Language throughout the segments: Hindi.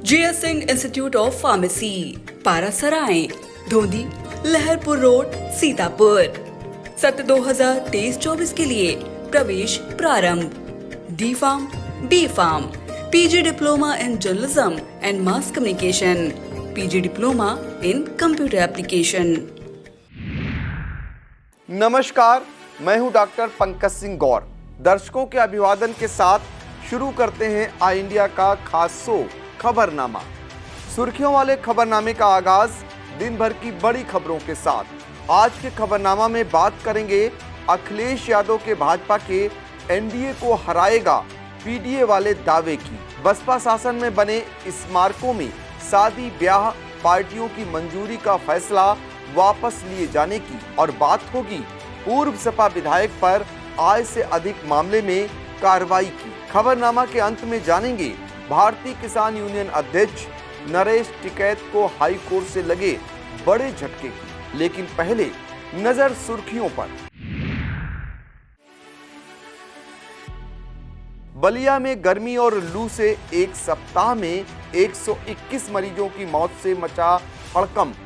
JS Singh institute of pharmacy, Parasrai, Dhondhi, Laharpur road, Sitapur. सत्र 2023-24 के लिए प्रवेश प्रारंभ। D Farm, B Farm, PG diploma in journalism and mass communication, PG diploma in computer application. नमस्कार, मैं हूं डॉक्टर पंकज सिंह गौर। दर्शकों के अभिवादन के साथ शुरू करते हैं आई इंडिया का खास शो खबरनामा। सुर्खियों वाले खबरनामे का आगाज दिन भर की बड़ी खबरों के साथ। आज के खबरनामा में बात करेंगे अखिलेश यादव के भाजपा के एनडीए को हराएगा पीडीए वाले दावे की। बसपा शासन में बने स्मारकों में शादी ब्याह पार्टियों की मंजूरी का फैसला वापस लिए जाने की, और बात होगी पूर्व सपा विधायक पर आय से अधिक मामले में कार्रवाई की। खबरनामा के अंत में जानेंगे भारतीय किसान यूनियन अध्यक्ष नरेश टिकैत को हाई कोर्ट से लगे बड़े झटके की। लेकिन पहले नजर सुर्खियों पर। बलिया में गर्मी और लू से एक सप्ताह में 121 मरीजों की मौत से मचा हड़कंप।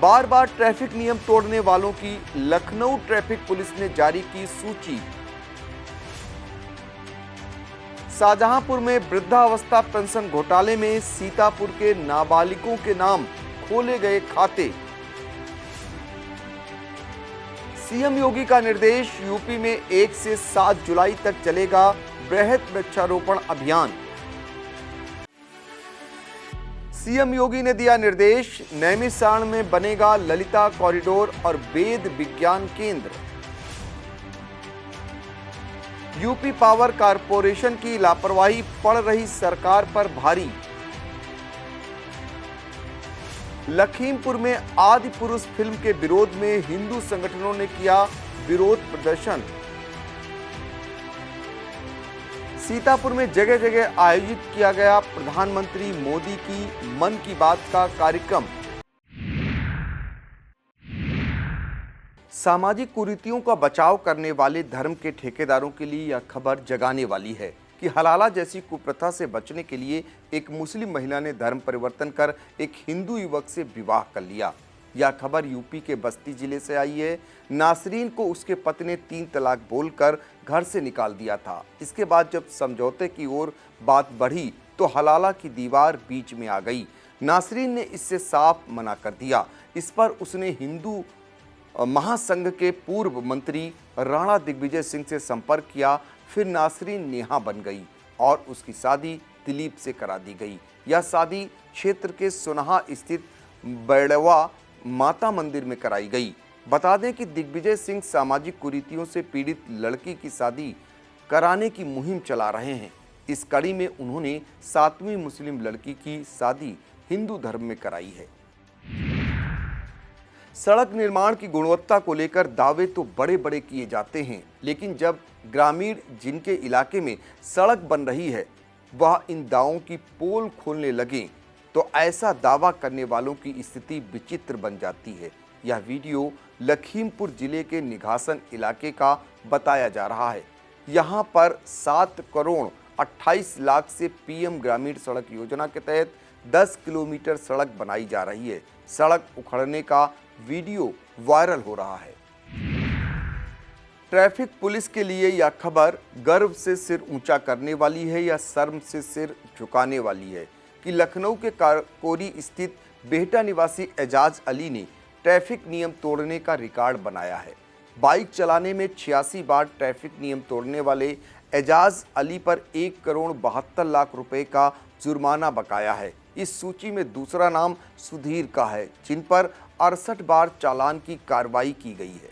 बार बार ट्रैफिक नियम तोड़ने वालों की लखनऊ ट्रैफिक पुलिस ने जारी की सूची। शाहजहांपुर में वृद्धावस्था पेंशन घोटाले में सीतापुर के नाबालिगों के नाम खोले गए खाते। सीएम योगी का निर्देश, यूपी में 1 से 7 जुलाई तक चलेगा बृहद वृक्षारोपण अभियान। सीएम योगी ने दिया निर्देश, नैमिषारण्य में बनेगा ललिता कॉरिडोर और वेद विज्ञान केंद्र। यूपी पावर कारपोरेशन की लापरवाही पड़ रही सरकार पर भारी। लखीमपुर में आदि पुरुष फिल्म के विरोध में हिंदू संगठनों ने किया विरोध प्रदर्शन। सीतापुर में जगह जगह आयोजित किया गया प्रधानमंत्री मोदी की मन की बात का कार्यक्रम। सामाजिक कुरीतियों का बचाव करने वाले धर्म के ठेकेदारों के लिए यह खबर जगाने वाली है कि हलाला जैसी कुप्रथा से बचने के लिए एक मुस्लिम महिला ने धर्म परिवर्तन कर एक हिंदू युवक से विवाह कर लिया। यह खबर यूपी के बस्ती जिले से आई है। नासरीन को उसके पति ने 3 तलाक बोलकर घर से निकाल दिया था। इसके बाद जब समझौते की ओर बात बढ़ी तो हलाला की दीवार बीच में आ गई। नासरीन ने इससे साफ मना कर दिया। इस पर उसने हिंदू महासंघ के पूर्व मंत्री राणा दिग्विजय सिंह से संपर्क किया। फिर नासरीन नेहा बन गई और उसकी शादी दिलीप से करा दी गई। यह शादी क्षेत्र के सुनहा स्थित बैड़वा माता मंदिर में कराई गई। बता दें कि दिग्विजय सिंह सामाजिक कुरीतियों से पीड़ित लड़की की शादी कराने की मुहिम चला रहे हैं। इस कड़ी में उन्होंने 7वीं मुस्लिम लड़की की शादी हिंदू धर्म में कराई है। सड़क निर्माण की गुणवत्ता को लेकर दावे तो बड़े बड़े किए जाते हैं, लेकिन जब ग्रामीण जिनके इलाके में सड़क बन रही है वह इन दावों की पोल खोलने लगे तो ऐसा दावा करने वालों की स्थिति विचित्र बन जाती है। यह वीडियो लखीमपुर जिले के निघासन इलाके का बताया जा रहा है। यहाँ पर 7 करोड़ 28 लाख से पीएम ग्रामीण सड़क योजना के तहत 10 किलोमीटर सड़क बनाई जा रही है। सड़क उखड़ने का वीडियो वायरल हो रहा है। ट्रैफिक पुलिस के लिए यह खबर गर्व से सिर ऊंचा करने वाली है या शर्म से सिर झुकाने वाली है कि लखनऊ के काकोरी स्थित बेहटा निवासी एजाज अली ने ट्रैफिक नियम तोड़ने का रिकॉर्ड बनाया है। बाइक चलाने में 86 बार ट्रैफिक नियम तोड़ने वाले एजाज अली पर 1 करोड़ 72 लाख रुपए का जुर्माना बकाया है। इस सूची में दूसरा नाम सुधीर का है, जिन पर 68 बार चालान की कार्रवाई की गई है।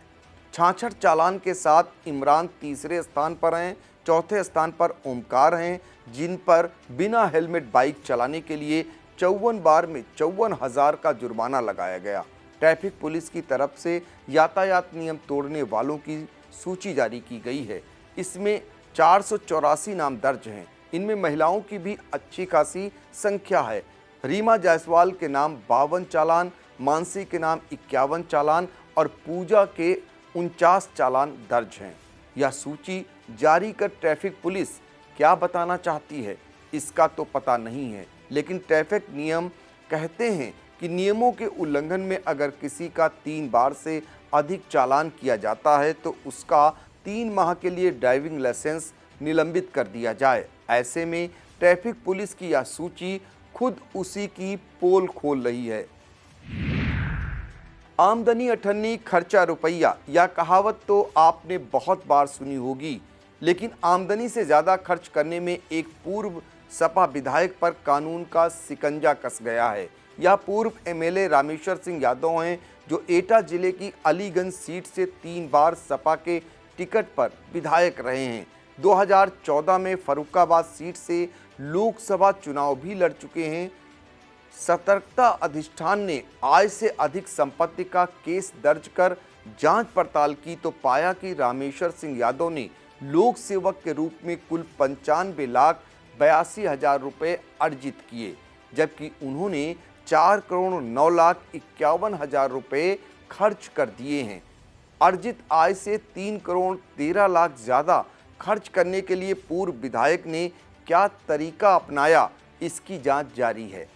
66 चालान के साथ इमरान तीसरे स्थान पर हैं। चौथे स्थान पर ओमकार हैं, जिन पर बिना हेलमेट बाइक चलाने के लिए 54 बार में 54,000 का जुर्माना लगाया गया। ट्रैफिक पुलिस की तरफ से यातायात नियम तोड़ने वालों की सूची जारी की गई है। इसमें 484 नाम दर्ज हैं। इनमें महिलाओं की भी अच्छी खासी संख्या है। रीमा जायसवाल के नाम 52 चालान, मानसी के नाम 51 चालान और पूजा के 49 चालान दर्ज हैं। यह सूची जारी कर ट्रैफिक पुलिस क्या बताना चाहती है? इसका तो पता नहीं है, लेकिन ट्रैफिक नियम कहते हैं कि नियमों के उल्लंघन में अगर किसी का 3 बार से अधिक चालान किया जाता है तो उसका 3 माह के लिए ड्राइविंग लाइसेंस निलंबित कर दिया जाए। ऐसे में ट्रैफिक पुलिस की यह सूची खुद उसी की पोल खोल रही है। आमदनी अठन्नी खर्चा रुपया, यह कहावत तो आपने बहुत बार सुनी होगी, लेकिन आमदनी से ज़्यादा खर्च करने में एक पूर्व सपा विधायक पर कानून का शिकंजा कस गया है। यह पूर्व एमएलए रामेश्वर सिंह यादव हैं, जो एटा जिले की अलीगंज सीट से 3 बार सपा के टिकट पर विधायक रहे हैं। 2014 में फर्रुखाबाद सीट से लोकसभा चुनाव भी लड़ चुके हैं। सतर्कता अधिष्ठान ने आय से अधिक संपत्ति का केस दर्ज कर जांच पड़ताल की तो पाया कि रामेश्वर सिंह यादव ने लोक सेवक के रूप में कुल 95,82,000 रुपये अर्जित किए, जबकि उन्होंने 4,09,51,000 रुपये खर्च कर दिए हैं। अर्जित आय से 3,13,00,000 ज़्यादा खर्च करने के लिए पूर्व विधायक ने क्या तरीका अपनाया, इसकी जांच जारी है।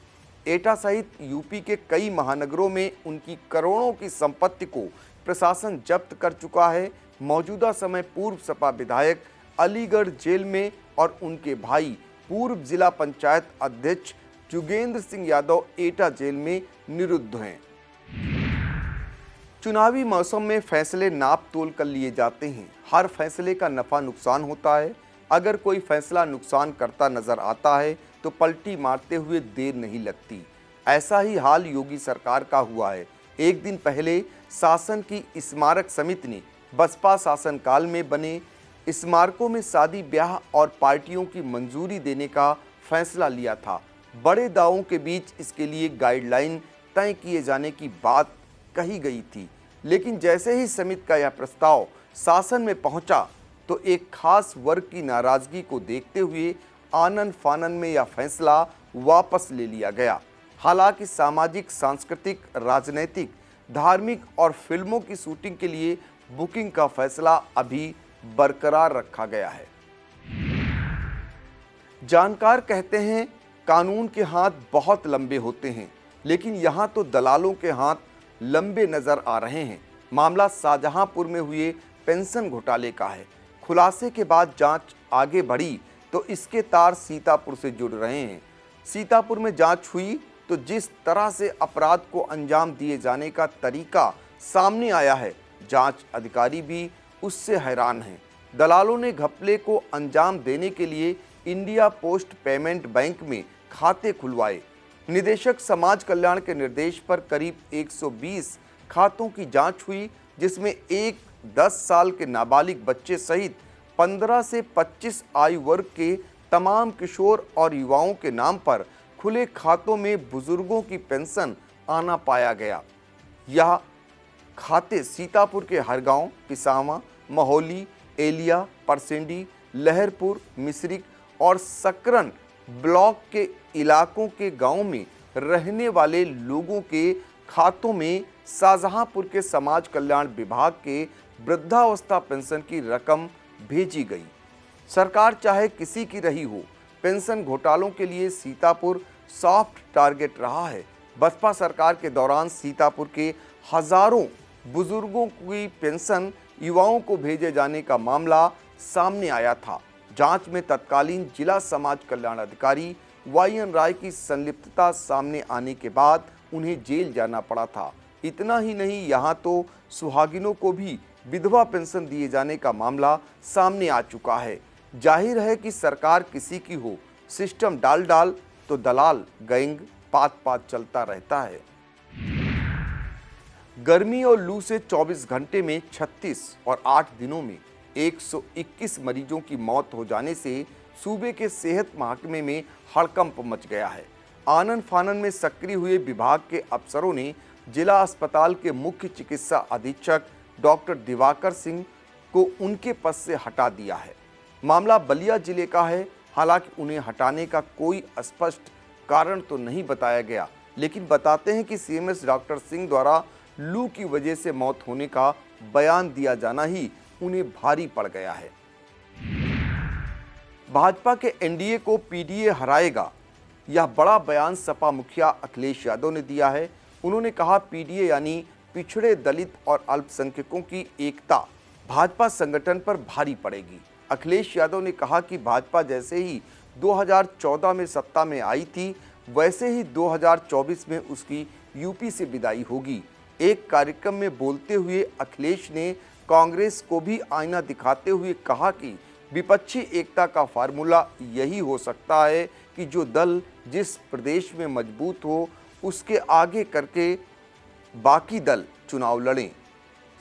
एटा सहित यूपी के कई महानगरों में उनकी करोड़ों की संपत्ति को प्रशासन जब्त कर चुका है। मौजूदा समय पूर्व सपा विधायक अलीगढ़ जेल में और उनके भाई पूर्व जिला पंचायत अध्यक्ष जुगेंद्र सिंह यादव एटा जेल में निरुद्ध हैं। चुनावी मौसम में फैसले नाप तोल कर लिए जाते हैं। हर फैसले का नफा नुकसान होता है। अगर कोई फैसला नुकसान करता नजर आता है तो पलटी मारते हुए देर नहीं लगती। ऐसा ही हाल योगी सरकार का हुआ है। एक दिन पहले शासन की स्मारक समिति ने बसपा शासनकाल में बने स्मारकों में शादी ब्याह और पार्टियों की मंजूरी देने का फैसला लिया था। बड़े दावों के बीच इसके लिए गाइडलाइन तय किए जाने की बात कही गई थी, लेकिन जैसे ही समिति का यह प्रस्ताव शासन में पहुंचा तो एक खास वर्ग की नाराजगी को देखते हुए आनन फानन में यह फैसला वापस ले लिया गया। हालांकि सामाजिक, सांस्कृतिक, राजनीतिक, धार्मिक और फिल्मों की शूटिंग के लिए बुकिंग का फैसला अभी बरकरार रखा गया है। जानकार कहते हैं कानून के हाथ बहुत लंबे होते हैं, लेकिन यहाँ तो दलालों के हाथ लंबे नजर आ रहे हैं। मामला शाहजहांपुर में हुए पेंशन घोटाले का है। खुलासे के बाद जांच आगे बढ़ी तो इसके तार सीतापुर से जुड़ रहे हैं। सीतापुर में जांच हुई तो जिस तरह से अपराध को अंजाम दिए जाने का तरीका सामने आया है, जांच अधिकारी भी उससे हैरान हैं। दलालों ने घपले को अंजाम देने के लिए इंडिया पोस्ट पेमेंट बैंक में खाते खुलवाए। निदेशक समाज कल्याण के निर्देश पर करीब 120 खातों की जांच हुई, जिसमें एक 10 साल के नाबालिग बच्चे सहित 15 से 25 आयु वर्ग के तमाम किशोर और युवाओं के नाम पर खुले खातों में बुजुर्गों की पेंशन आना पाया गया। यह खाते सीतापुर के हरगांव, पिसावा, महोली, एलिया, परसेंडी, लहरपुर, मिश्रिक और सकरन ब्लॉक के इलाकों के गांव में रहने वाले लोगों के खातों में शाहजहांपुर के समाज कल्याण विभाग के वृद्धावस्था पेंशन की रकम भेजी गई। सरकार चाहे किसी की रही हो, पेंशन घोटालों के लिए सीतापुर सॉफ्ट टारगेट रहा है। बसपा सरकार के दौरान सीतापुर के हजारों बुजुर्गों की पेंशन युवाओं को भेजे जाने का मामला सामने आया था। जांच में तत्कालीन जिला समाज कल्याण अधिकारी वाईएन राय की संलिप्तता सामने आने के बाद उन्हें जेल जाना पड़ा था। इतना ही नहीं, यहाँ तो सुहागिनों को भी विधवा पेंशन दिए जाने का मामला सामने आ चुका है। जाहिर है कि सरकार किसी की हो, सिस्टम डाल तो दलाल गैंग पात चलता रहता है। गर्मी और लू से 24 घंटे में 36 और 8 दिनों में 121 मरीजों की मौत हो जाने से सूबे के सेहत महकमे में हड़कंप मच गया है। आनन फानन में सक्रिय हुए विभाग के अफसरों ने जिला अस्पताल के मुख्य चिकित्सा अधीक्षक डॉक्टर दिवाकर सिंह को उनके पद से हटा दिया है। मामला बलिया जिले का है। हालांकि उन्हें हटाने का कोई स्पष्ट कारण तो नहीं बताया गया, लेकिन बताते हैं कि सीएमएस डॉक्टर सिंह द्वारा लू की वजह से मौत होने का बयान दिया जाना ही उन्हें भारी पड़ गया है। भाजपा के एनडीए को पीडीए हराएगा, यह बड़ा बयान सपा मुखिया अखिलेश यादव ने दिया है। उन्होंने कहा, पीडीए यानी पिछड़े, दलित और अल्पसंख्यकों की एकता भाजपा संगठन पर भारी पड़ेगी। अखिलेश यादव ने कहा कि भाजपा जैसे ही 2014 में सत्ता में आई थी, वैसे ही 2024 में उसकी यूपी से विदाई होगी। एक कार्यक्रम में बोलते हुए अखिलेश ने कांग्रेस को भी आईना दिखाते हुए कहा कि विपक्षी एकता का फार्मूला यही हो सकता है कि जो दल जिस प्रदेश में मजबूत हो, उसके आगे करके बाकी दल चुनाव लड़ें।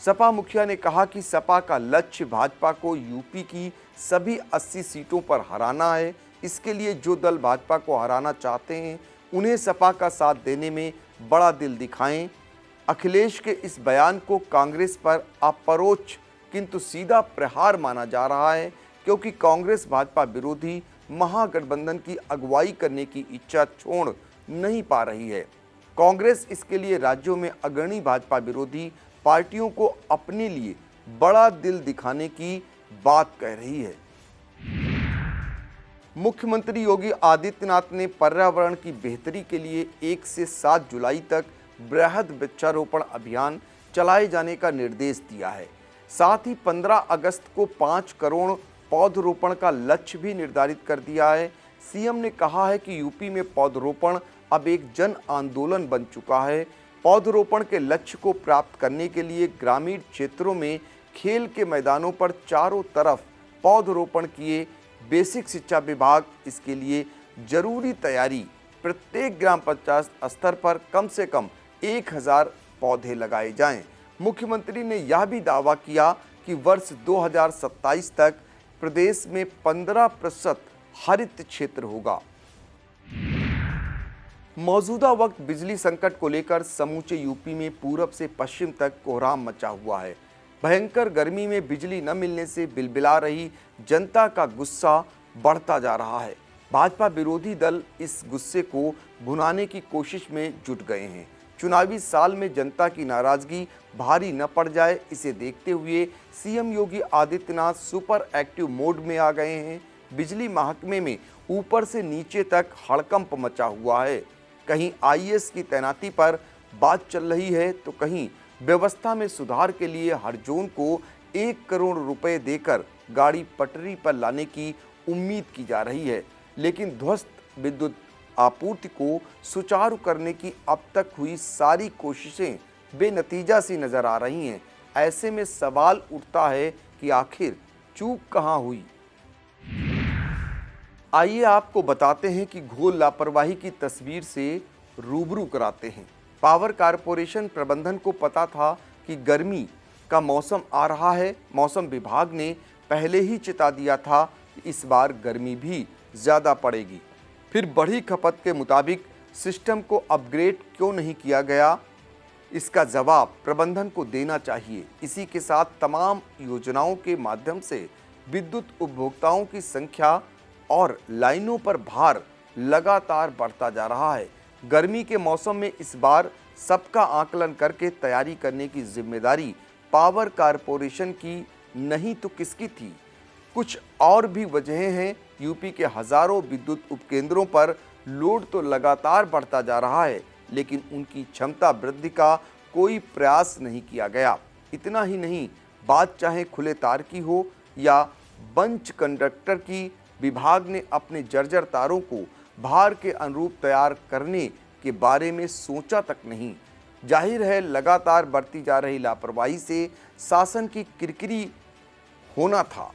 सपा मुखिया ने कहा कि सपा का लक्ष्य भाजपा को यूपी की सभी 80 सीटों पर हराना है। इसके लिए जो दल भाजपा को हराना चाहते हैं, उन्हें सपा का साथ देने में बड़ा दिल दिखाएं। अखिलेश के इस बयान को कांग्रेस पर अपरोक्ष किंतु सीधा प्रहार माना जा रहा है, क्योंकि कांग्रेस भाजपा विरोधी महागठबंधन की अगुवाई करने की इच्छा छोड़ नहीं पा रही है। कांग्रेस इसके लिए राज्यों में अग्रणी भाजपा विरोधी पार्टियों को अपने लिए बड़ा दिल दिखाने की बात कह रही है। मुख्यमंत्री योगी आदित्यनाथ ने पर्यावरण की बेहतरी के लिए 1 से 7 जुलाई तक बृहद वृक्षारोपण अभियान चलाए जाने का निर्देश दिया है। साथ ही 15 अगस्त को 5 करोड़ पौधरोपण का लक्ष्य भी निर्धारित कर दिया है। सीएम ने कहा है कि यूपी में पौधरोपण अब एक जन आंदोलन बन चुका है। पौधरोपण के लक्ष्य को प्राप्त करने के लिए ग्रामीण क्षेत्रों में खेल के मैदानों पर चारों तरफ पौधरोपण किए। बेसिक शिक्षा विभाग इसके लिए जरूरी तैयारी, प्रत्येक ग्राम पंचायत स्तर पर कम से कम 1000 पौधे लगाए जाएं। मुख्यमंत्री ने यह भी दावा किया कि वर्ष 2027 तक प्रदेश में 15% हरित क्षेत्र होगा। मौजूदा वक्त बिजली संकट को लेकर समूचे यूपी में पूरब से पश्चिम तक कोहराम मचा हुआ है। भयंकर गर्मी में बिजली न मिलने से बिलबिला रही जनता का गुस्सा बढ़ता जा रहा है। भाजपा विरोधी दल इस गुस्से को भुनाने की कोशिश में जुट गए हैं। चुनावी साल में जनता की नाराजगी भारी न पड़ जाए, इसे देखते हुए CM Yogi Adityanath super active mode में आ गए हैं। बिजली महकमे में ऊपर से नीचे तक हड़कंप मचा हुआ है। कहीं आईएएस की तैनाती पर बात चल रही है, तो कहीं व्यवस्था में सुधार के लिए हर जोन को 1 करोड़ रुपए देकर गाड़ी पटरी पर लाने की उम्मीद की जा रही है। लेकिन ध्वस्त विद्युत आपूर्ति को सुचारू करने की अब तक हुई सारी कोशिशें बेनतीजा सी नजर आ रही हैं। ऐसे में सवाल उठता है कि आखिर चूक कहां हुई। आइए आपको बताते हैं कि घोर लापरवाही की तस्वीर से रूबरू कराते हैं। पावर कारपोरेशन प्रबंधन को पता था कि गर्मी का मौसम आ रहा है। मौसम विभाग ने पहले ही चेता दिया था कि इस बार गर्मी भी ज़्यादा पड़ेगी। फिर बढ़ी खपत के मुताबिक सिस्टम को अपग्रेड क्यों नहीं किया गया, इसका जवाब प्रबंधन को देना चाहिए। इसी के साथ तमाम योजनाओं के माध्यम से विद्युत उपभोक्ताओं की संख्या और लाइनों पर भार लगातार बढ़ता जा रहा है। गर्मी के मौसम में इस बार सबका आकलन करके तैयारी करने की जिम्मेदारी पावर कारपोरेशन की नहीं तो किसकी थी। कुछ और भी वजहें हैं। यूपी के हजारों विद्युत उपकेंद्रों पर लोड तो लगातार बढ़ता जा रहा है, लेकिन उनकी क्षमता वृद्धि का कोई प्रयास नहीं किया गया। इतना ही नहीं, बात चाहे खुले तार की हो या बंच कंडक्टर की, विभाग ने अपने जर्जर तारों को भार के अनुरूप तैयार करने के बारे में सोचा तक नहीं। जाहिर है, लगातार बढ़ती जा रही लापरवाही से शासन की किरकिरी होना था।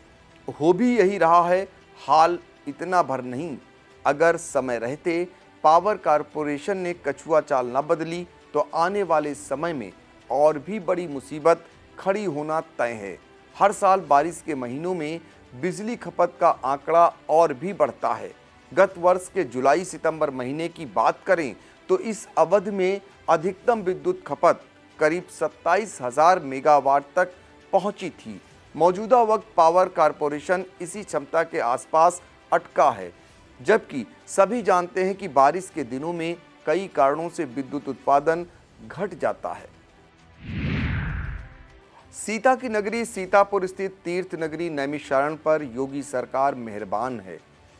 हो भी यही रहा है। हाल इतना भर नहीं। अगर समय रहते पावर कारपोरेशन ने कछुआ चाल न बदली तो आने वाले समय में और भी बड़ी मुसीबत खड़ी होना तय है। हर साल बारिश के महीनों में बिजली खपत का आंकड़ा और भी बढ़ता है। गत वर्ष के जुलाई सितंबर महीने की बात करें तो इस अवधि में अधिकतम विद्युत खपत करीब 27,000 मेगावाट तक पहुंची थी। मौजूदा वक्त पावर कारपोरेशन इसी क्षमता के आसपास अटका है, जबकि सभी जानते हैं कि बारिश के दिनों में कई कारणों से विद्युत उत्पादन घट जाता है। सीता की नगरी सीतापुर स्थित तीर्थ नगरी नैमिषारण्य पर योगी सरकार मेहरबान है।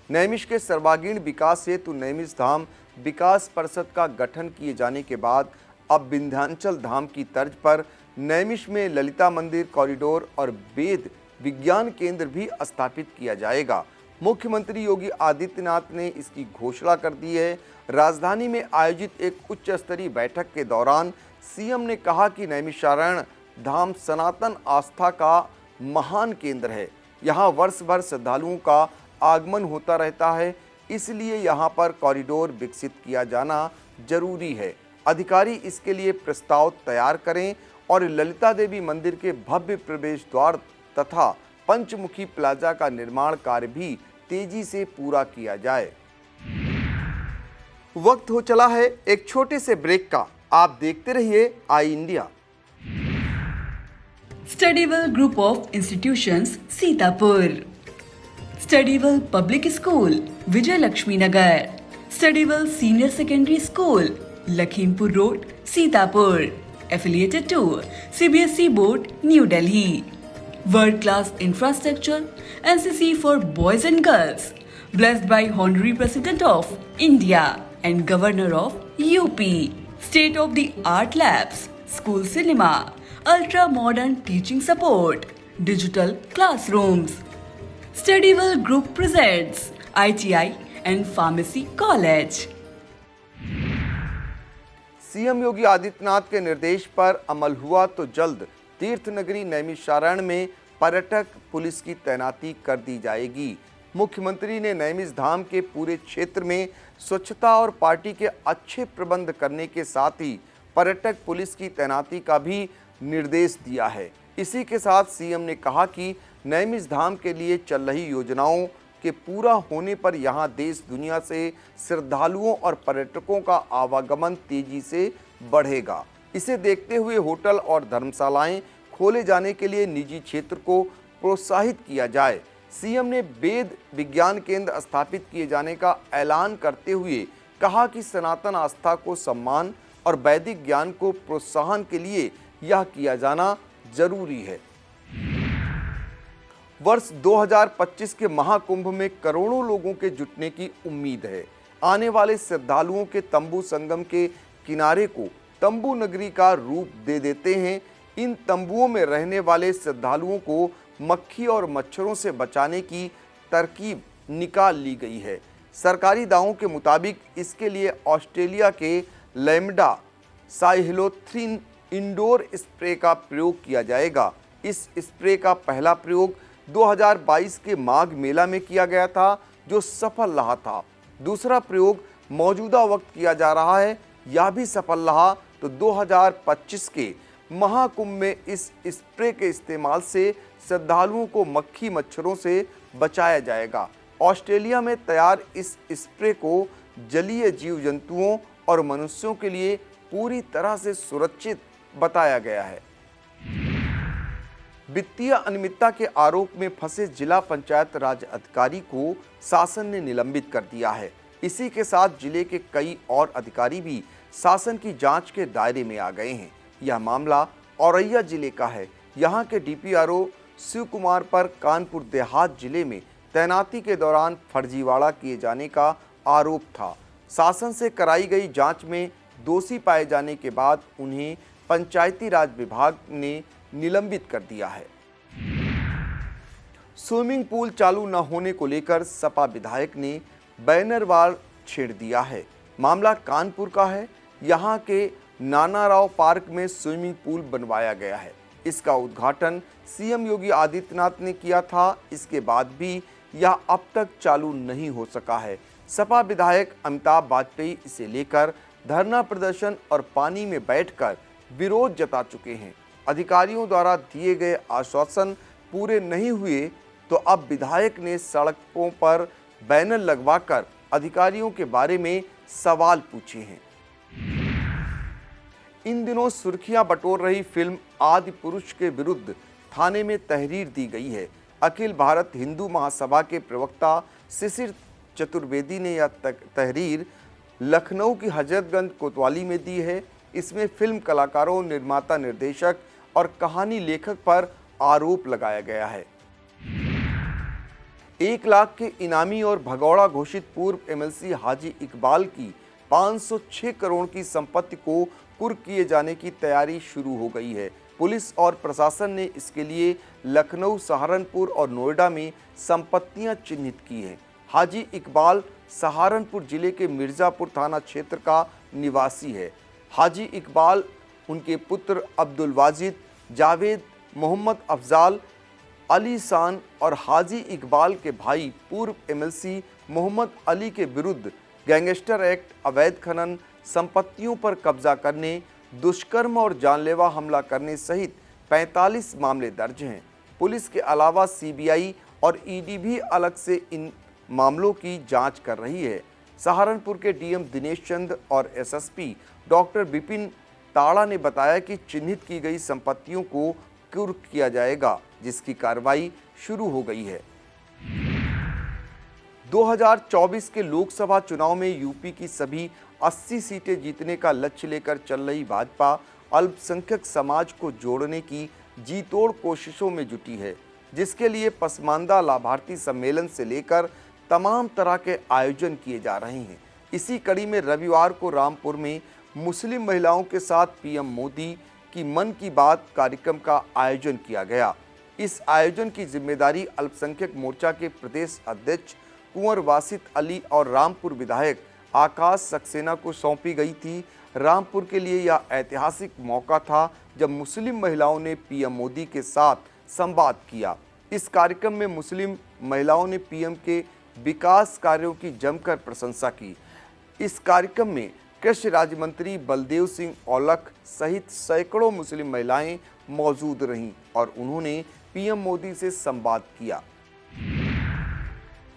नैमिष के सर्वांगीण विकास हेतु नैमिष धाम विकास परिषद का गठन किए जाने के बाद अब विंध्याचल धाम की तर्ज पर नैमिष में ललिता मंदिर, कॉरिडोर और वेद विज्ञान केंद्र भी स्थापित किया जाएगा। मुख्यमंत्री योगी आदित्यनाथ ने इसकी घोषणा कर दी है। राजधानी में आयोजित एक उच्च स्तरीय बैठक के दौरान सीएम ने कहा कि नैमिषारण्य धाम सनातन आस्था का महान केंद्र है। यहाँ वर्ष भर श्रद्धालुओं का आगमन होता रहता है, इसलिए यहाँ पर कॉरिडोर विकसित किया जाना जरूरी है। अधिकारी इसके लिए प्रस्ताव तैयार करें और ललिता देवी मंदिर के भव्य प्रवेश द्वार तथा पंचमुखी प्लाजा का निर्माण कार्य भी तेजी से पूरा किया जाए। वक्त हो चला है एक छोटे से ब्रेक का। आप देखते रहिए आई India. Studyville Group of Institutions, Sitapur. Studyville Public School, Vijay Lakshmi Nagar. Studyville Senior Secondary School, Lakhimpur Road, Sitapur. Affiliated to CBSE Board, New Delhi. World-class infrastructure, NCC for boys and girls. Blessed by Honorary President of India and Governor of UP. State-of-the-art labs, school cinema, ultra-modern teaching support, digital classrooms. Studyville Group presents ITI and Pharmacy College. CM Yogi Adityanath के निर्देश पर अमल हुआ तो जल्द तीर्थ नगरी नैमिषारण्य में पर्यटक पुलिस की तैनाती कर दी जाएगी। मुख्यमंत्री ने नैमिष धाम के पूरे क्षेत्र में स्वच्छता और पार्टी के अच्छे प्रबंध करने के साथ ही पर्यटक पुलिस की तैनाती का भी निर्देश दिया है। इसी के साथ सीएम ने कहा कि नैमिष धाम के लिए चल रही योजनाओं के पूरा होने पर यहां देश दुनिया से श्रद्धालुओं और पर्यटकों का आवागमन तेजी से बढ़ेगा। इसे देखते हुए होटल और धर्मशालाएं खोले जाने के लिए निजी क्षेत्र को प्रोत्साहित किया जाए। सीएम ने वेद विज्ञान केंद्र स्थापित किए जाने का ऐलान करते हुए कहा कि सनातन आस्था को सम्मान और वैदिक ज्ञान को प्रोत्साहन के लिए यह किया जाना जरूरी है। वर्ष 2025 के महाकुंभ में करोड़ों लोगों के जुटने की उम्मीद है। आने वाले श्रद्धालुओं के तंबू संगम के किनारे को तंबू नगरी का रूप दे देते हैं। इन तंबुओं में रहने वाले श्रद्धालुओं को मक्खी और मच्छरों से बचाने की तरकीब निकाल ली गई है। सरकारी दावों के मुताबिक इसके लिए ऑस्ट्रेलिया के लैम्डा साइक्लोथ्रिन इंडोर स्प्रे का प्रयोग किया जाएगा। इस स्प्रे का पहला प्रयोग 2022 के माघ मेला में किया गया था, जो सफल रहा था। दूसरा प्रयोग मौजूदा वक्त किया जा रहा है, यह भी सफल रहा। तो 2025 के महाकुंभ में इस स्प्रे के इस्तेमाल से श्रद्धालुओं को मक्खी मच्छरों से बचाया जाएगा। ऑस्ट्रेलिया में तैयार इस स्प्रे को जलीय जीव जंतुओं और मनुष्यों के लिए पूरी तरह से सुरक्षित बताया गया है। वित्तीय अनियमितता के आरोप में फंसे जिला पंचायत राज अधिकारी को शासन ने निलंबित कर दिया है। इसी के साथ जिले के कई और अधिकारी भी शासन की जांच के दायरे में आ गए हैं। यह मामला औरैया जिले का है। यहां के डीपीआरओ शिव कुमार पर कानपुर देहात जिले में तैनाती के दौरान फर्जीवाड़ा किए जाने का आरोप था। शासन से कराई गई जांच में दोषी पाए जाने के बाद उन्हें पंचायती राज विभाग ने निलंबित कर दिया है। स्विमिंग पूल चालू न होने को लेकर सपा विधायक ने बैनर वार छेड़ दिया है। मामला कानपुर का है। यहाँ के नाना राव पार्क में स्विमिंग पूल बनवाया गया है। इसका उद्घाटन सीएम योगी आदित्यनाथ ने किया था। इसके बाद भी यह अब तक चालू नहीं हो सका है। सपा विधायक अमिताभ वाजपेयी इसे लेकर धरना प्रदर्शन और पानी में बैठकर विरोध जता चुके हैं। अधिकारियों द्वारा दिए गए आश्वासन पूरे नहीं हुए तो अब विधायक ने सड़कों पर बैनर लगवाकर अधिकारियों के बारे में सवाल पूछे हैं। इन दिनों सुर्खियां बटोर रही फिल्म आदि पुरुष के विरुद्ध थाने में तहरीर दी गई है। अखिल भारत हिंदू महासभा के प्रवक्ता शिशिर चतुर्वेदी ने यह तहरीर लखनऊ की हजरतगंज कोतवाली में दी है। इसमें फिल्म कलाकारों, निर्माता, निर्देशक और कहानी लेखक पर आरोप लगाया गया है। 1 लाख के इनामी और भगौड़ा घोषित पूर्व एमएलसी हाजी इकबाल की 506 करोड़ की संपत्ति को कुर्क किए जाने की तैयारी शुरू हो गई है। पुलिस और प्रशासन ने इसके लिए लखनऊ, सहारनपुर और नोएडा में संपत्तियां चिन्हित की हैं। हाजी इकबाल सहारनपुर जिले के मिर्जापुर थाना क्षेत्र का निवासी है। हाजी इकबाल, उनके पुत्र अब्दुल वाजिद, जावेद, मोहम्मद अफजाल, अली शान और हाजी इकबाल के भाई पूर्व एमएलसी मोहम्मद अली के विरुद्ध गैंगस्टर एक्ट, अवैध खनन, संपत्तियों पर कब्जा करने, दुष्कर्म और जानलेवा हमला करने सहित 45 मामले दर्ज हैं। पुलिस के अलावा सीबीआई और ईडी भी अलग से इन मामलों की जांच कर रही है। सहारनपुर के डीएम दिनेश चंद और एसएसपी डॉक्टर विपिन ताड़ा ने बताया कि चिन्हित की गई संपत्तियों को कुर्क किया जाएगा, जिसकी कार्रवाई शुरू हो गई है। 2024 के लोकसभा चुनाव में यूपी की सभी 80 सीटें जीतने का लक्ष्य लेकर चल रही भाजपा अल्पसंख्यक समाज को जोड़ने की जी-तोड़ कोशिशों में जुटी है, जिसके लिए पसमानदा लाभार्थी सम्मेलन से लेकर तमाम तरह के आयोजन किए जा रहे हैं। इसी कड़ी में रविवार को रामपुर में मुस्लिम महिलाओं के साथ पीएम मोदी की मन की बात कार्यक्रम का आयोजन किया गया। इस आयोजन की जिम्मेदारी अल्पसंख्यक मोर्चा के प्रदेश अध्यक्ष कुंवर वासित अली और रामपुर विधायक आकाश सक्सेना को सौंपी गई थी। रामपुर के लिए यह ऐतिहासिक मौका था जब मुस्लिम महिलाओं ने पीएम मोदी के साथ संवाद किया। इस कार्यक्रम में मुस्लिम महिलाओं ने पीएम के विकास कार्यों की जमकर प्रशंसा की। इस कार्यक्रम में कृषि राज्य मंत्री बलदेव सिंह औलख सहित सैकड़ों मुस्लिम महिलाएं मौजूद रहीं और उन्होंने पीएम मोदी से संवाद किया।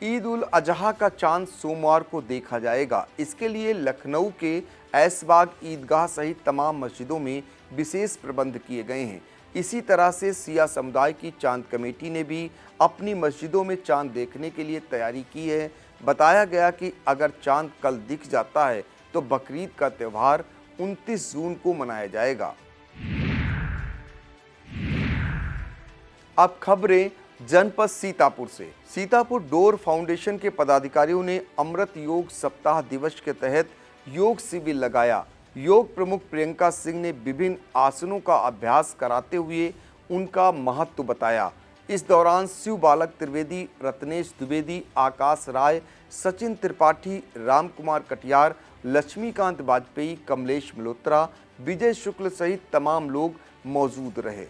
ईद उल अजहा का चांद सोमवार को देखा जाएगा। इसके लिए लखनऊ के ऐशबाग ईदगाह सहित तमाम मस्जिदों में विशेष प्रबंध किए गए हैं। इसी तरह से सिया समुदाय की चांद कमेटी ने भी अपनी मस्जिदों में चांद देखने के लिए तैयारी की है। बताया गया कि अगर चांद कल दिख जाता है तो बकरीद का त्यौहार 29 जून को मनाया जाएगा। अब खबरें जनपद सीतापुर से। सीतापुर डोर फाउंडेशन के पदाधिकारियों ने अमृत योग सप्ताह दिवस के तहत योग शिविर लगाया। योग प्रमुख प्रियंका सिंह ने विभिन्न आसनों का अभ्यास कराते हुए उनका महत्व बताया। इस दौरान शिव बालक त्रिवेदी, रत्नेश द्विवेदी, आकाश राय, सचिन त्रिपाठी, राम कुमार कटियार, लक्ष्मीकांत वाजपेयी, कमलेश मल्होत्रा, विजय शुक्ल सहित तमाम लोग मौजूद रहे।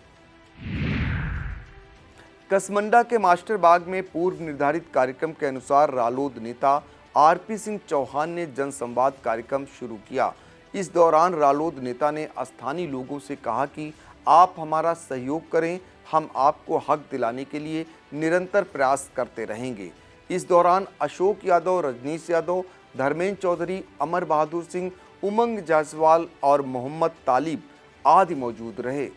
कसमंडा के मास्टर बाग में पूर्व निर्धारित कार्यक्रम के अनुसार रालोद नेता आरपी सिंह चौहान ने जनसंवाद कार्यक्रम शुरू किया। इस दौरान रालोद नेता ने स्थानीय लोगों से कहा कि आप हमारा सहयोग करें, हम आपको हक दिलाने के लिए निरंतर प्रयास करते रहेंगे। इस दौरान अशोक यादव, रजनीश यादव, धर्मेंद्र चौधरी, अमर बहादुर सिंह, उमंग जायसवाल और मोहम्मद तालिब आदि मौजूद रहे।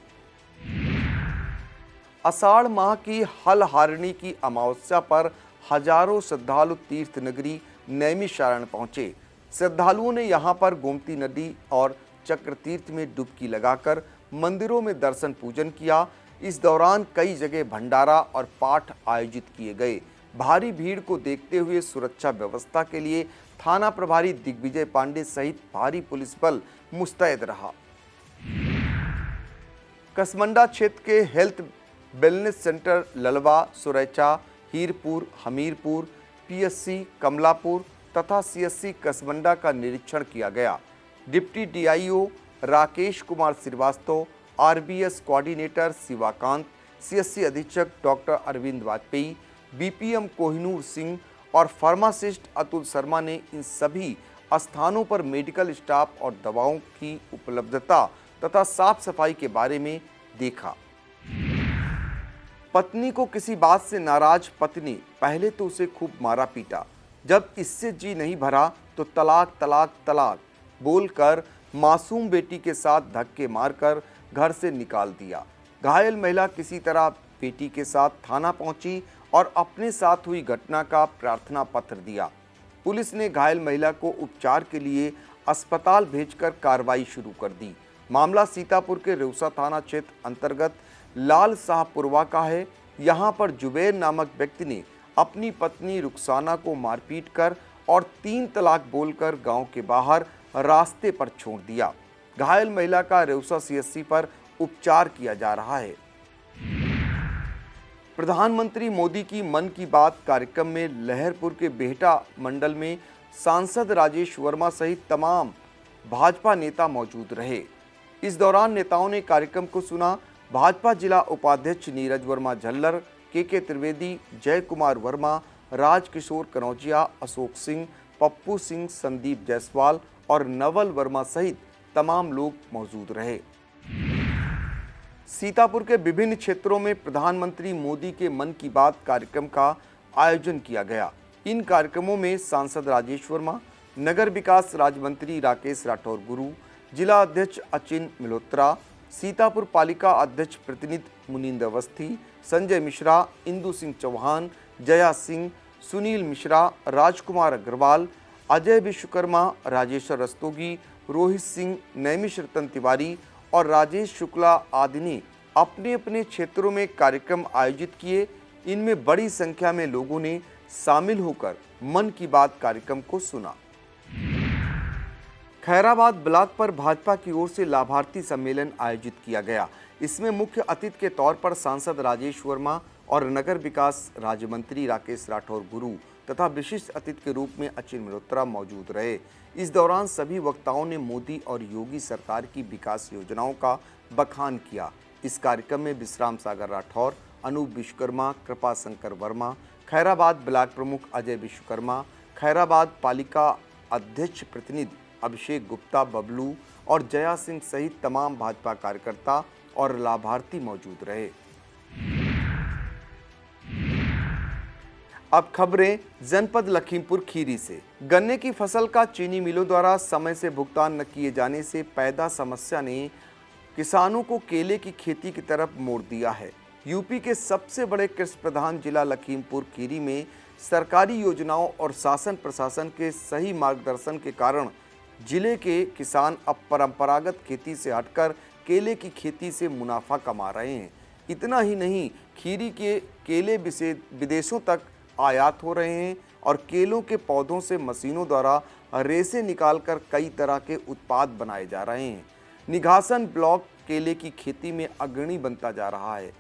आषाढ़ माह की हलहारिणी की अमावस्या पर हजारों श्रद्धालु तीर्थ नगरी नैमिषारण्य पहुंचे। श्रद्धालुओं ने यहां पर गोमती नदी और चक्र तीर्थ में डुबकी लगाकर मंदिरों में दर्शन पूजन किया। इस दौरान कई जगह भंडारा और पाठ आयोजित किए गए। भारी भीड़ को देखते हुए सुरक्षा व्यवस्था के लिए थाना प्रभारी दिग्विजय पांडे सहित भारी पुलिस बल मुस्तैद रहा। कसमंडा क्षेत्र के health wellness centre Lalwa, Suraicha, Hirpur, Hamirpur, PSC Kamalapur तथा सीएससी कसमंडा का निरीक्षण किया गया। Deputy DIO Rakesh Kumar Shrivastava, RBS coordinator Shivakant, CSC अधीक्षक डॉक्टर अरविंद वाजपेयी, बीपीएम कोहिनूर सिंह और फार्मासिस्ट अतुल शर्मा ने इन सभी स्थानों पर मेडिकल स्टाफ और दवाओं की उपलब्धता तथा साफ सफाई के बारे में देखा। पत्नी को किसी बात से नाराज पत्नी पहले तो उसे खूब मारा पीटा, जब इससे जी नहीं भरा तो तलाक तलाक तलाक बोलकर मासूम बेटी के साथ धक्के मारकर घर से निकाल दिया। घायल महिला किसी तरह बेटी के साथ थाना पहुंची और अपने साथ हुई घटना का प्रार्थना पत्र दिया। पुलिस ने घायल महिला को उपचार के लिए अस्पताल भेजकर कार्रवाई शुरू कर दी। मामला सीतापुर के रेउसा थाना क्षेत्र अंतर्गत लाल शाहपुरवा का है। यहाँ पर जुबैर नामक व्यक्ति ने अपनी पत्नी रुखसाना को मारपीट कर और 3 तलाक बोलकर गांव के बाहर रास्ते पर छोड़ दिया। घायल महिला का रेउसा सीएचसी पर उपचार किया जा रहा है। प्रधानमंत्री मोदी की मन की बात कार्यक्रम में लहरपुर के बेहटा मंडल में सांसद राजेश वर्मा सहित तमाम भाजपा नेता मौजूद रहे। इस दौरान नेताओं ने कार्यक्रम को सुना। भाजपा जिला उपाध्यक्ष नीरज वर्मा झल्लर, के त्रिवेदी, जय कुमार वर्मा, राजकिशोर कनौजिया, अशोक सिंह, पप्पू सिंह, संदीप जायसवाल और नवल वर्मा सहित तमाम लोग मौजूद रहे। सीतापुर के विभिन्न क्षेत्रों में प्रधानमंत्री मोदी के मन की बात कार्यक्रम का आयोजन किया गया। इन कार्यक्रमों में सांसद राजेश वर्मा, नगर विकास राज्य मंत्री राकेश राठौर गुरु, जिला अध्यक्ष अचिन मल्होत्रा, सीतापुर पालिका अध्यक्ष प्रतिनिधि मुनींद्र अवस्थी, संजय मिश्रा, इंदु सिंह चौहान, जया सिंह, सुनील मिश्रा, राजकुमार अग्रवाल, अजय विश्वकर्मा, राजेश्वर रस्तोगी, रोहित सिंह, नैमिष रतन तिवारी और राजेश शुक्ला आदि ने अपने अपने क्षेत्रों में कार्यक्रम आयोजित किए। इनमें बड़ी संख्या में लोगों ने शामिल होकर मन की बात कार्यक्रम को सुना। खैराबाद ब्लॉक पर भाजपा की ओर से लाभार्थी सम्मेलन आयोजित किया गया। इसमें मुख्य अतिथि के तौर पर सांसद राजेश वर्मा और नगर विकास राज्य मंत्री राकेश राठौर गुरु तथा विशिष्ट अतिथि के रूप में अचिन मल्होत्रा मौजूद रहे। इस दौरान सभी वक्ताओं ने मोदी और योगी सरकार की विकास योजनाओं का बखान किया। इस कार्यक्रम में विश्राम सागर राठौर, अनूप विश्वकर्मा, कृपा शंकर वर्मा, खैराबाद ब्लॉक प्रमुख अजय विश्वकर्मा, खैराबाद पालिका अध्यक्ष प्रतिनिधि अभिषेक गुप्ता, बबलू और जया सिंह सहित तमाम भाजपा कार्यकर्ता और लाभार्थी मौजूद रहे। अब खबरें जनपद लखीमपुर खीरी से। गन्ने की फसल का चीनी मिलों द्वारा समय से भुगतान न किए जाने से पैदा समस्या ने किसानों को केले की खेती की तरफ मोड़ दिया है। यूपी के सबसे बड़े कृषि प्रधान जिला लखीमपुर खीरी में सरकारी योजनाओं और शासन प्रशासन के सही मार्गदर्शन के कारण जिले के किसान अब परंपरागत खेती से हटकर केले की खेती से मुनाफा कमा रहे हैं। इतना ही नहीं, खीरी के केले विदेशों तक आयात हो रहे हैं और केलों के पौधों से मशीनों द्वारा रेसे निकालकर कई तरह के उत्पाद बनाए जा रहे हैं। निघासन ब्लॉक केले की खेती में अग्रणी बनता जा रहा है।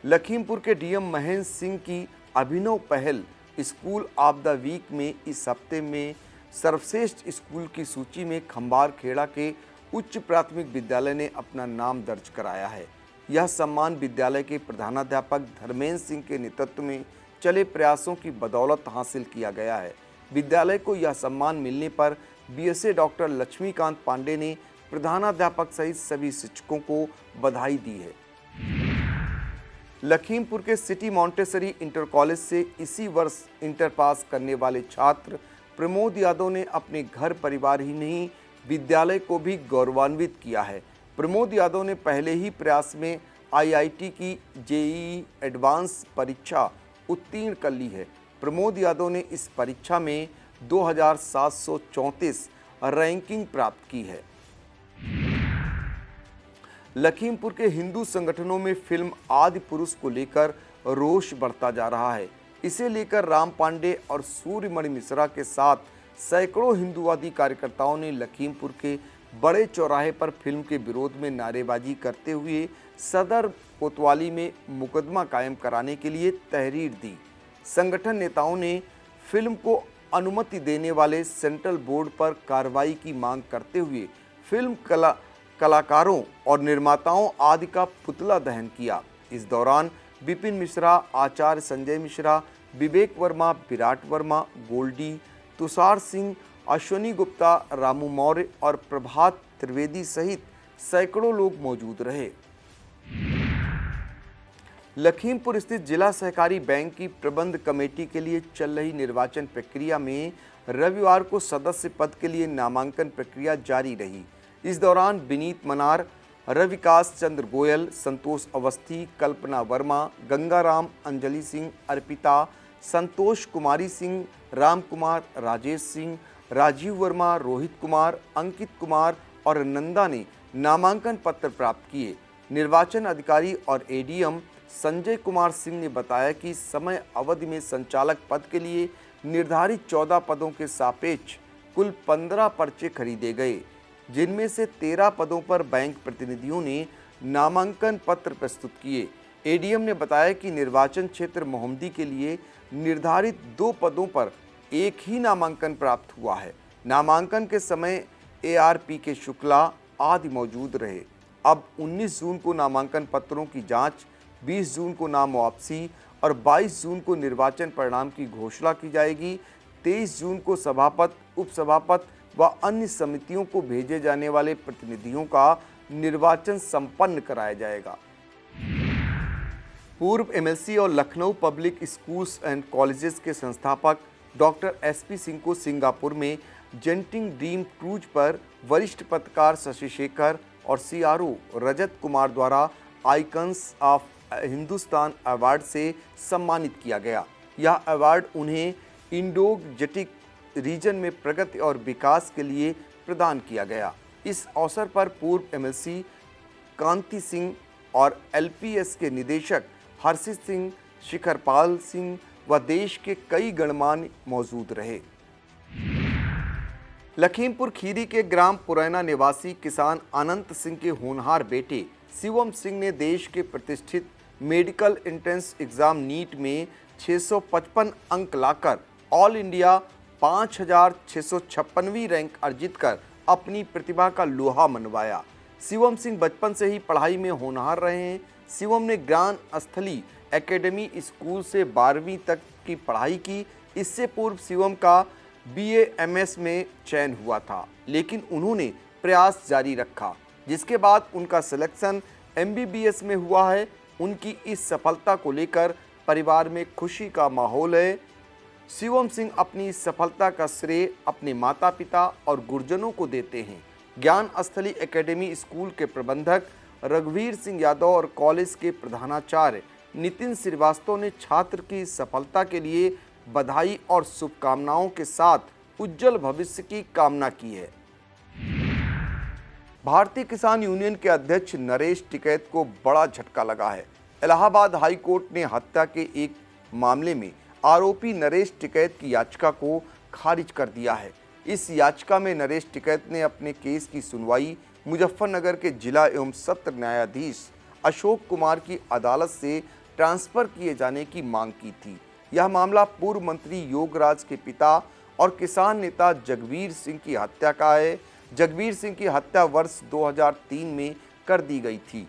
लखीमपुर के डीएम महेंद्र सिंह की अभिनव पहल स्कूल ऑफ द वीक में इस हफ्ते में सर्वश्रेष्ठ स्कूल की सूची में खंबार खेड़ा के उच्च प्राथमिक विद्यालय ने अपना नाम दर्ज कराया है। यह सम्मान विद्यालय के प्रधानाध्यापक धर्मेंद्र सिंह के नेतृत्व में चले प्रयासों की बदौलत हासिल किया गया है। विद्यालय को यह सम्मान मिलने पर बीएसए डॉक्टर लक्ष्मीकांत पांडे ने प्रधानाध्यापक सहित सभी शिक्षकों को बधाई दी है। लखीमपुर के सिटी मॉन्टेसरी इंटर कॉलेज से इसी वर्ष इंटर पास करने वाले छात्र प्रमोद यादव ने अपने घर परिवार ही नहीं विद्यालय को भी गौरवान्वित किया है। प्रमोद यादव ने पहले ही प्रयास में आईआईटी की जेईई एडवांस परीक्षा उत्तीर्ण कर ली है। प्रमोद यादव ने इस परीक्षा में 2734 रैंकिंग प्राप्त की है। लखीमपुर के हिंदू संगठनों में फिल्म आदि पुरुष को लेकर रोष बढ़ता जा रहा है। इसे लेकर राम पांडे और सूर्यमणि मिश्रा के साथ सैकड़ों हिंदूवादी कार्यकर्ताओं ने लखीमपुर के बड़े चौराहे पर फिल्म के विरोध में नारेबाजी करते हुए सदर कोतवाली में मुकदमा कायम कराने के लिए तहरीर दी। संगठन नेताओं ने फिल्म को अनुमति देने वाले सेंट्रल बोर्ड पर कार्रवाई की मांग करते हुए फिल्म कलाकारों और निर्माताओं आदि का पुतला दहन किया। इस दौरान विपिन मिश्रा, आचार्य संजय मिश्रा, विवेक वर्मा, विराट वर्मा, गोल्डी, तुषार सिंह, अश्वनी गुप्ता, रामू मौर्य और प्रभात त्रिवेदी सहित सैकड़ों लोग मौजूद रहे। लखीमपुर स्थित जिला सहकारी बैंक की प्रबंध कमेटी के लिए चल रही निर्वाचन प्रक्रिया में रविवार को सदस्य पद के लिए नामांकन प्रक्रिया जारी रही। इस दौरान विनीत मनार, रविकास चंद्र गोयल, संतोष अवस्थी, कल्पना वर्मा, गंगाराम, अंजलि सिंह, अर्पिता, संतोष कुमारी सिंह, राम कुमार, राजेश सिंह, राजीव वर्मा, रोहित कुमार, अंकित कुमार और नंदा ने नामांकन पत्र प्राप्त किए। निर्वाचन अधिकारी और एडीएम संजय कुमार सिंह ने बताया कि समय अवधि में संचालक पद के लिए निर्धारित 14 पदों के सापेक्ष कुल 15 पर्चे खरीदे गए, जिनमें से 13 पदों पर बैंक प्रतिनिधियों ने नामांकन पत्र प्रस्तुत किए। एडीएम ने बताया कि निर्वाचन क्षेत्र मोहम्मदी के लिए निर्धारित 2 पदों पर एक ही नामांकन प्राप्त हुआ है। नामांकन के समय एआरपी के शुक्ला आदि मौजूद रहे। अब 19 जून को नामांकन पत्रों की जांच, 20 जून को नाम वापसी और 22 जून को निर्वाचन परिणाम की घोषणा की जाएगी। 23 जून को सभापति, उपसभापति व अन्य समितियों को भेजे जाने वाले प्रतिनिधियों का निर्वाचन संपन्न कराया जाएगा। पूर्व एमएलसी और Lucknow public schools and colleges के संस्थापक डॉक्टर एसपी सिंह को सिंगापुर में जेंटिंग ड्रीम क्रूज पर वरिष्ठ पत्रकार शशि शेखर और सीआरओ रजत कुमार द्वारा आइकन्स ऑफ हिंदुस्तान अवार्ड से सम्मानित किया गया। यह अवार्ड उन्हें इंडो-जेटिक रीजन में प्रगति और विकास के लिए प्रदान किया गया। इस अवसर पर पूर्व एमएलसी कांति सिंह और एलपीएस के निदेशक हर्षित सिंह, शिखरपाल सिंह व देश के कई गणमान्य मौजूद रहे। लखीमपुर खीरी के ग्राम पुरैना निवासी किसान अनंत सिंह के होनहार बेटे शिवम सिंह ने देश के प्रतिष्ठित मेडिकल एंट्रेंस एग्जाम नीट में 655 अंक लाकर ऑल इंडिया 5656वीं रैंक अर्जित कर अपनी प्रतिभा का लोहा मनवाया। शिवम सिंह बचपन से ही पढ़ाई में होनहार रहे हैं। शिवम ने ज्ञान स्थली एकेडमी स्कूल से 12वीं तक की पढ़ाई की। इससे पूर्व शिवम का BA MS में चयन हुआ था, लेकिन उन्होंने प्रयास जारी रखा, जिसके बाद उनका सिलेक्शन MBBS में हुआ है। उनकी इस सफलता को लेकर परिवार में खुशी का माहौल है। शिवम सिंह अपनी इस सफलता का श्रेय अपने माता पिता और गुरुजनों को देते हैं। ज्ञान स्थली एकेडमी स्कूल के प्रबंधक रघुवीर सिंह यादव और कॉलेज के प्रधानाचार्य नितिन श्रीवास्तव ने छात्र की सफलता के लिए बधाई और शुभकामनाओं के साथ उज्जवल भविष्य की कामना की है। भारतीय किसान यूनियन के अध्यक्ष नरेश टिकैत को बड़ा झटका लगा है। इलाहाबाद हाई कोर्ट ने हत्या के एक मामले में आरोपी नरेश टिकैत की याचिका को खारिज कर दिया है। इस याचिका में नरेश टिकैत ने अपने केस की सुनवाई मुजफ्फरनगर के जिला एवं सत्र न्यायाधीश अशोक कुमार की अदालत से ट्रांसफर किए जाने की मांग की थी। यह मामला पूर्व मंत्री योगराज के पिता और किसान नेता जगवीर सिंह की हत्या का है। जगवीर सिंह की हत्या वर्ष 2003 में कर दी गई थी।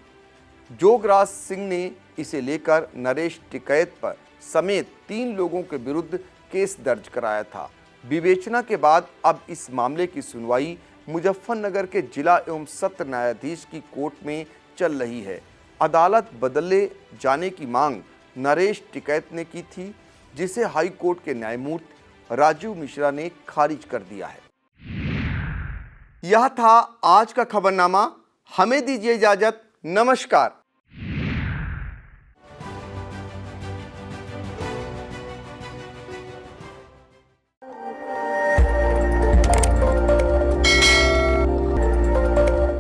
जोगराज सिंह ने इसे लेकर नरेश टिकैत पर समेत 3 लोगों के विरुद्ध केस दर्ज कराया था। विवेचना के बाद अब इस मामले की सुनवाई मुजफ्फरनगर के जिला एवं सत्र न्यायाधीश की कोर्ट में चल रही है। अदालत बदले जाने की मांग नरेश टिकैत ने की थी, जिसे हाई कोर्ट के न्यायमूर्ति राजीव मिश्रा ने खारिज कर दिया है। यह था आज का खबरनामा। हमें दीजिए इजाजत। नमस्कार।